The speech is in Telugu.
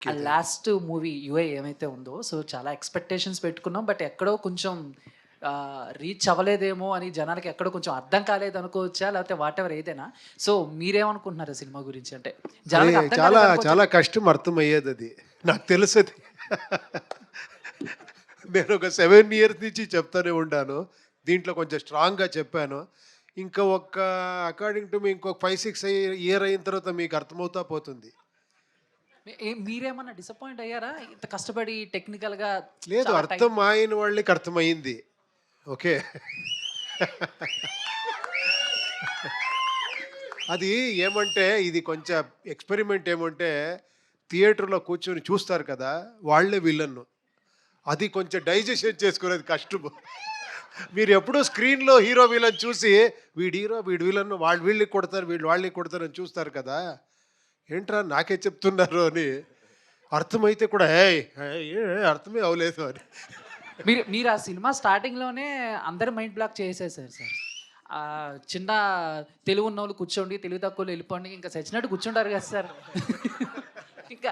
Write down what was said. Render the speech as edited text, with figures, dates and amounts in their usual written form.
ఓకే. ఆ లాస్ట్ మూవీ 'యూఏ' ఏమైతే ఉందో, సో చాలా ఎక్స్‌పెక్టేషన్స్ పెట్టుకున్నాం. బట్ ఎక్కడో కొంచెం రీచ్ అవ్వలేదేమో అని జనాలకి ఎక్కడో కొంచెం అర్థం కాలేదనుకోవచ్చా? లేకపోతే వాటెవర్ ఏదైనా. సో మీరేమనుకుంటున్నారు ఆ సినిమా గురించి? అంటే అది జనాలకి అర్థం చాలా కాలేదనుకోవచ్చా? చాలా కష్టం అర్థమయ్యేదది. నాకు తెలుసది. నేనొక 7 ఇయర్స్ నుంచి చెప్తానే ఉండాను. దీంట్లో కొంచెం స్ట్రాంగ్‌గా చెప్పాను. ఇంకా అకార్డింగ్ టు మీ ఇంకొక 5, 6 ఇయర్ అయిన తర్వాత మీకు అర్థమవుతా పోతుంది. మీరేమన్నా డిసప్పాయింట్ అయ్యారా? ఇంత కష్టపడి టెక్నికల్‌గా లేదు, చాలా టైం. అర్థం అయిన వాళ్ళకి అర్థమయింది. ఓకే. అది ఏమంటే ఇది కొంచెం ఎక్స్‌పెరిమెంట్ ఏమంటే థియేటర్‌లో కూర్చొని చూస్తారు కదా! వాళ్ళే విలన్ను. అది కొంచెం డైజెషన్ చేసుకునేది కష్టము. మీరెప్పుడూ స్క్రీన్‌లో హీరో, విలన్ చూసి వీడు హీరో, వీడు విలన్, వాళ్ళు వీళ్ళకి కొడతారు, వీళ్ళు వాళ్ళకి కొడతారని చూస్తారు కదా! ఏంట్రా నాకే చెప్తున్నారు అని. అర్థమైతే కూడా "ఏయ్! అర్థమే అవ్వలేదు" అని. మీరు ఆ సినిమా స్టార్టింగ్‌లోనే అందరి మైండ్ బ్లాక్ చేసేసారు సార్. చిన్న తెలివున్నోళ్ళు కూర్చోండి, తెలివి తక్కువోళ్ళు ఎళ్ళిపోండి. ఇంకా సచ్చినట్టు కూర్చుంటారు కదా సార్. ఇంకా